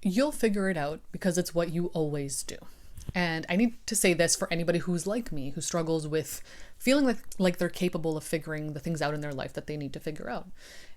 you'll figure it out because it's what you always do. And I need to say this for anybody who's like me, who struggles with feeling like they're capable of figuring the things out in their life that they need to figure out.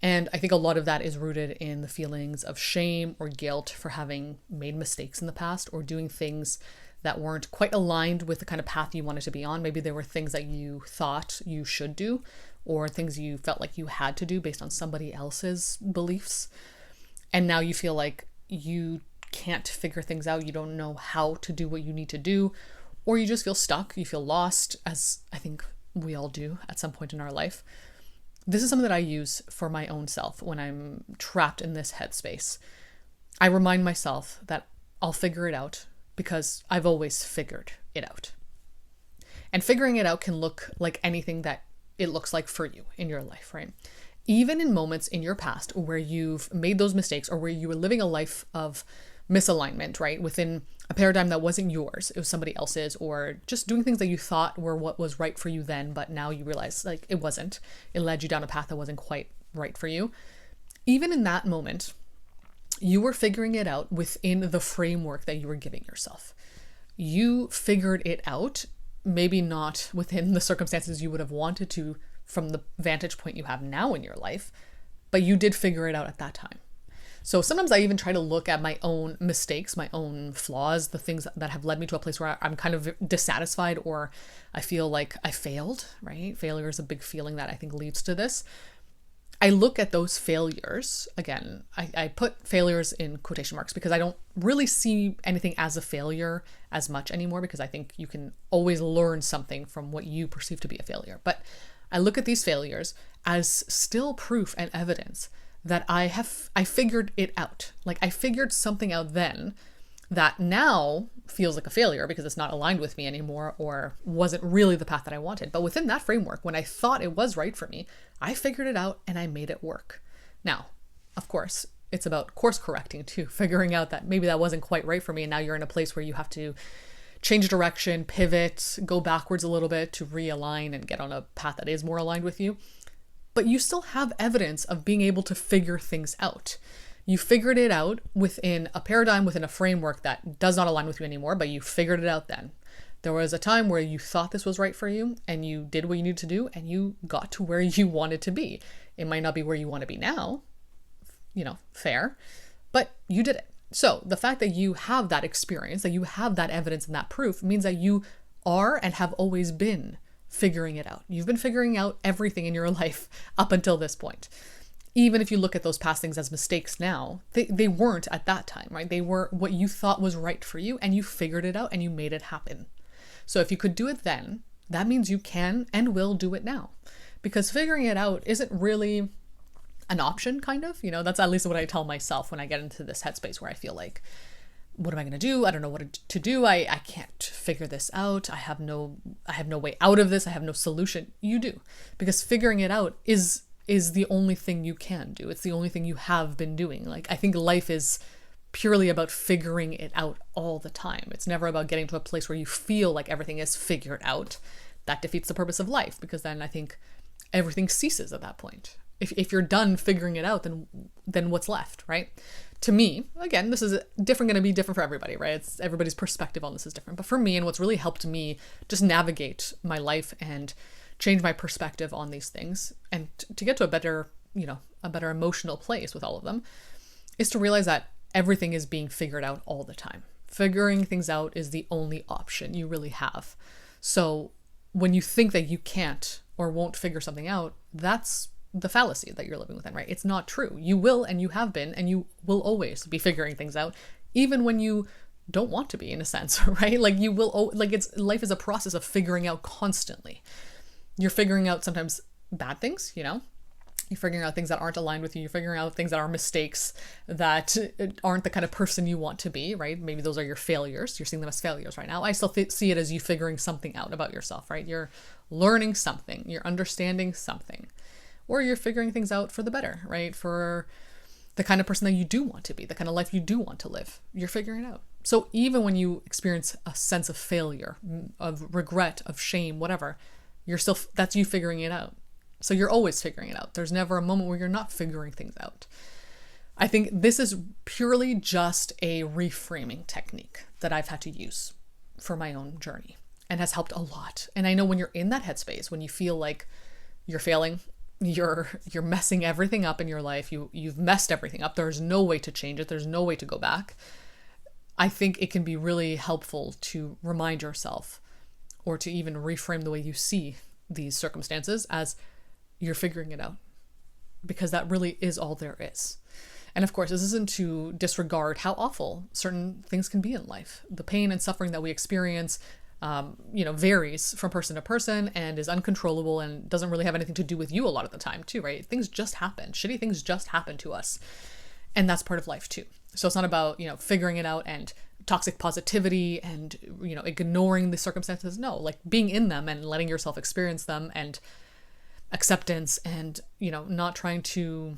And I think a lot of that is rooted in the feelings of shame or guilt for having made mistakes in the past or doing things that weren't quite aligned with the kind of path you wanted to be on. Maybe there were things that you thought you should do or things you felt like you had to do based on somebody else's beliefs. And now you feel like you can't figure things out. You don't know how to do what you need to do, or you just feel stuck. You feel lost, as I think we all do at some point in our life. This is something that I use for my own self when I'm trapped in this headspace. I remind myself that I'll figure it out because I've always figured it out. And figuring it out can look like anything that it looks like for you in your life, right? Even in moments in your past where you've made those mistakes or where you were living a life of misalignment, right? Within a paradigm that wasn't yours, it was somebody else's, or just doing things that you thought were what was right for you then, but now you realize like it wasn't. It led you down a path that wasn't quite right for you. Even in that moment, you were figuring it out within the framework that you were giving yourself. You figured it out, maybe not within the circumstances you would have wanted to from the vantage point you have now in your life, but you did figure it out at that time. So sometimes I even try to look at my own mistakes, my own flaws, the things that have led me to a place where I'm kind of dissatisfied or I feel like I failed, right? Failure is a big feeling that I think leads to this. I look at those failures, again, I put failures in quotation marks because I don't really see anything as a failure as much anymore because I think you can always learn something from what you perceive to be a failure. But I look at these failures as still proof and evidence that I figured it out. Like I figured something out then that now feels like a failure because it's not aligned with me anymore or wasn't really the path that I wanted. But within that framework, when I thought it was right for me, I figured it out and I made it work. Now, of course, it's about course correcting too, figuring out that maybe that wasn't quite right for me. And now you're in a place where you have to change direction, pivot, go backwards a little bit to realign and get on a path that is more aligned with you. But you still have evidence of being able to figure things out. You figured it out within a paradigm, within a framework that does not align with you anymore, but you figured it out then. There was a time where you thought this was right for you and you did what you needed to do and you got to where you wanted to be. It might not be where you want to be now, fair, but you did it. So the fact that you have that experience, that you have that evidence and that proof means that you are and have always been figuring it out. You've been figuring out everything in your life up until this point. Even if you look at those past things as mistakes now, they weren't at that time, right? They were what you thought was right for you and you figured it out and you made it happen. So if you could do it then, that means you can and will do it now. Because figuring it out isn't really an option, kind of. That's at least what I tell myself when I get into this headspace where I feel like, what am I going to do? I don't know what to do. I can't figure this out. I have no way out of this. I have no solution. You do, because figuring it out is the only thing you can do. It's the only thing you have been doing. Like, I think life is purely about figuring it out all the time. It's never about getting to a place where you feel like everything is figured out. That defeats the purpose of life, because then I think everything ceases at that point. If you're done figuring it out, then what's left, right? To me, again, this is going to be different for everybody, right? It's everybody's perspective on this is different. But for me, and what's really helped me just navigate my life and change my perspective on these things and to get to a better emotional place with all of them, is to realize that everything is being figured out all the time. Figuring things out is the only option you really have. So when you think that you can't or won't figure something out, that's the fallacy that you're living within, right? It's not true. You will, and you have been, and you will always be figuring things out, even when you don't want to be, in a sense, right? Like you will, life is a process of figuring out constantly. You're figuring out sometimes bad things, You're figuring out things that aren't aligned with you. You're figuring out things that are mistakes, that aren't the kind of person you want to be, right? Maybe those are your failures. You're seeing them as failures right now. I still see it as you figuring something out about yourself, right? You're learning something. You're understanding something. Or you're figuring things out for the better, right? For the kind of person that you do want to be, the kind of life you do want to live. You're figuring it out. So even when you experience a sense of failure, of regret, of shame, whatever, that's you figuring it out. So you're always figuring it out. There's never a moment where you're not figuring things out. I think this is purely just a reframing technique that I've had to use for my own journey and has helped a lot. And I know when you're in that headspace, when you feel like you're failing, you're messing everything up in your life, you've messed everything up, there's no way to change it, there's no way to go back. I think it can be really helpful to remind yourself, or to even reframe the way you see these circumstances as you're figuring it out, because that really is all there is. And of course, this isn't to disregard how awful certain things can be in life. The pain and suffering that we experience, varies from person to person and is uncontrollable and doesn't really have anything to do with you a lot of the time too, right? Things just happen. Shitty things just happen to us. And that's part of life too. So it's not about, figuring it out and toxic positivity and, ignoring the circumstances. No, like being in them and letting yourself experience them, and acceptance, and, not trying to,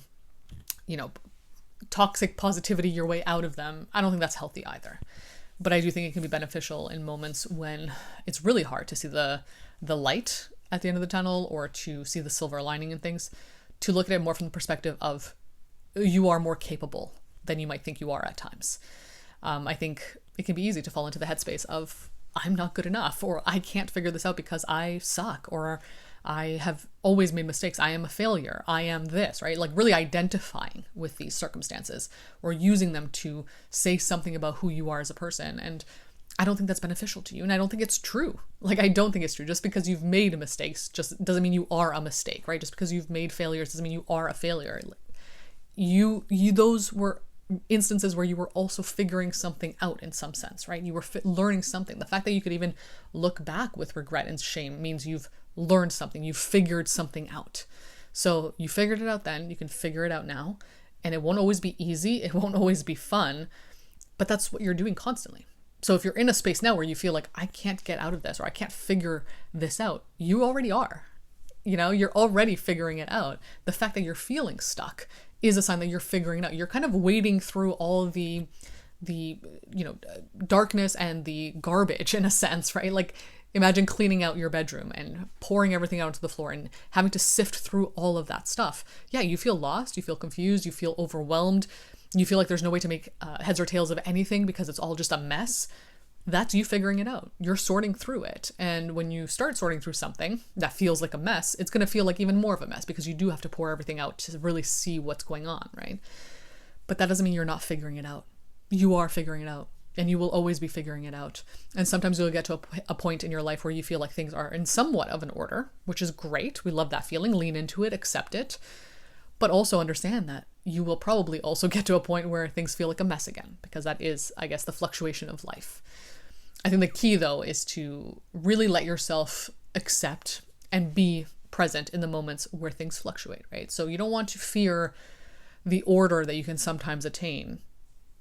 toxic positivity your way out of them. I don't think that's healthy either. But I do think it can be beneficial in moments when it's really hard to see the light at the end of the tunnel, or to see the silver lining in things, to look at it more from the perspective of you are more capable than you might think you are at times. I think it can be easy to fall into the headspace of I'm not good enough, or I can't figure this out because I suck, or I have always made mistakes, I am a failure, I am this, right? Like really identifying with these circumstances or using them to say something about who you are as a person. And I don't think that's beneficial to you. And I don't think it's true. Like, I don't think it's true. Just because you've made mistakes just doesn't mean you are a mistake, right? Just because you've made failures doesn't mean you are a failure. Those were instances where you were also figuring something out in some sense, right? You were learning something. The fact that you could even look back with regret and shame means you've learned something, you've figured something out. So you figured it out then, you can figure it out now, and it won't always be easy, it won't always be fun, but that's what you're doing constantly. So if you're in a space now where you feel like I can't get out of this, or I can't figure this out, you already are. You're already figuring it out. The fact that you're feeling stuck is a sign that you're figuring it out. You're kind of wading through all the darkness and the garbage in a sense, right? Like, imagine cleaning out your bedroom and pouring everything out onto the floor and having to sift through all of that stuff. Yeah, you feel lost, you feel confused, you feel overwhelmed, you feel like there's no way to make heads or tails of anything because it's all just a mess. That's you figuring it out. You're sorting through it. And when you start sorting through something that feels like a mess, it's going to feel like even more of a mess because you do have to pour everything out to really see what's going on, right? But that doesn't mean you're not figuring it out. You are figuring it out. And you will always be figuring it out. And sometimes you'll get to a point in your life where you feel like things are in somewhat of an order, which is great. We love that feeling. Lean into it, accept it. But also understand that you will probably also get to a point where things feel like a mess again, because that is, I guess, the fluctuation of life. I think the key, though, is to really let yourself accept and be present in the moments where things fluctuate, right? So you don't want to fear the order that you can sometimes attain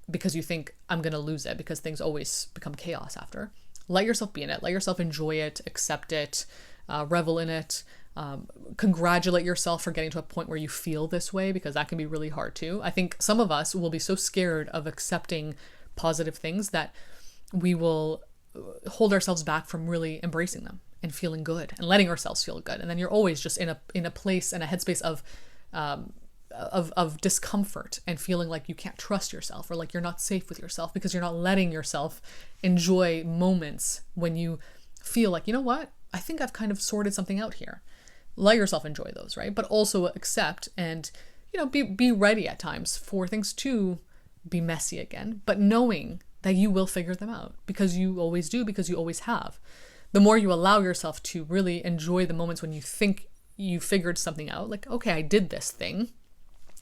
because you think I'm going to lose it, because things always become chaos after. Let yourself be in it. Let yourself enjoy it, accept it, revel in it. Congratulate yourself for getting to a point where you feel this way, because that can be really hard too. I think some of us will be so scared of accepting positive things that we will hold ourselves back from really embracing them and feeling good and letting ourselves feel good. And then you're always just in a place and a headspace of discomfort and feeling like you can't trust yourself, or like you're not safe with yourself because you're not letting yourself enjoy moments when you feel like, you know what, I think I've kind of sorted something out here. Let yourself enjoy those, right? But also accept and, be ready at times for things to be messy again, but knowing that you will figure them out, because you always do, because you always have. The more you allow yourself to really enjoy the moments when you think you figured something out, like, okay, I did this thing,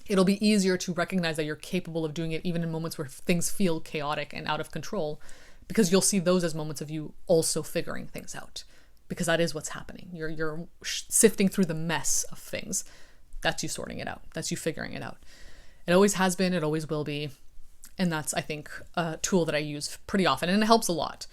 it'll be easier to recognize that you're capable of doing it even in moments where things feel chaotic and out of control, because you'll see those as moments of you also figuring things out, because that is what's happening. You're sifting through the mess of things. That's you sorting it out. That's you figuring it out. It always has been, it always will be. And that's, I think, a tool that I use pretty often, and it helps a lot.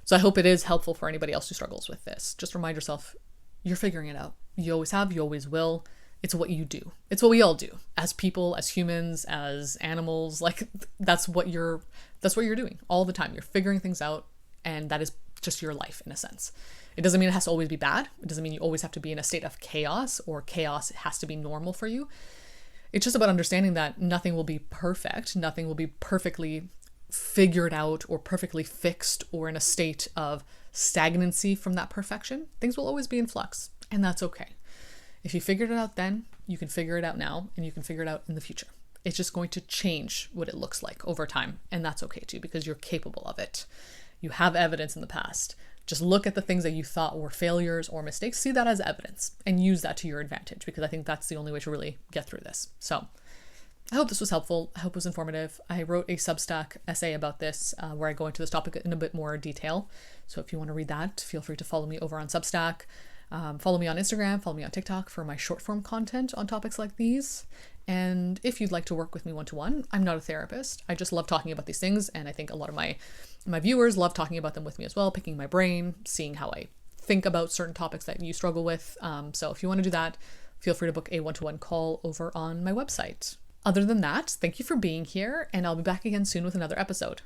So I hope it is helpful for anybody else who struggles with this. Just remind yourself, you're figuring it out. You always have, you always will. It's what you do. It's what we all do as people, as humans, as animals. Like, that's what you're doing all the time. You're figuring things out, and that is just your life in a sense. It doesn't mean it has to always be bad. It doesn't mean you always have to be in a state of chaos, or chaos has to be normal for you. It's just about understanding that nothing will be perfect. Nothing will be perfectly figured out or perfectly fixed or in a state of stagnancy from that perfection. Things will always be in flux, and that's okay. If you figured it out then, you can figure it out now, and you can figure it out in the future. It's just going to change what it looks like over time, and that's okay too, because you're capable of it. You have evidence in the past. Just look at the things that you thought were failures or mistakes, see that as evidence, and use that to your advantage, because I think that's the only way to really get through this. So I hope this was helpful. I hope it was informative. I wrote a Substack essay about this where I go into this topic in a bit more detail. So if you want to read that, feel free to follow me over on Substack. Follow me on Instagram, follow me on TikTok for my short form content on topics like these. And if you'd like to work with me one-to-one, I'm not a therapist. I just love talking about these things. And I think a lot of my viewers love talking about them with me as well, picking my brain, seeing how I think about certain topics that you struggle with. So if you want to do that, feel free to book a one-to-one call over on my website. Other than that, thank you for being here, and I'll be back again soon with another episode.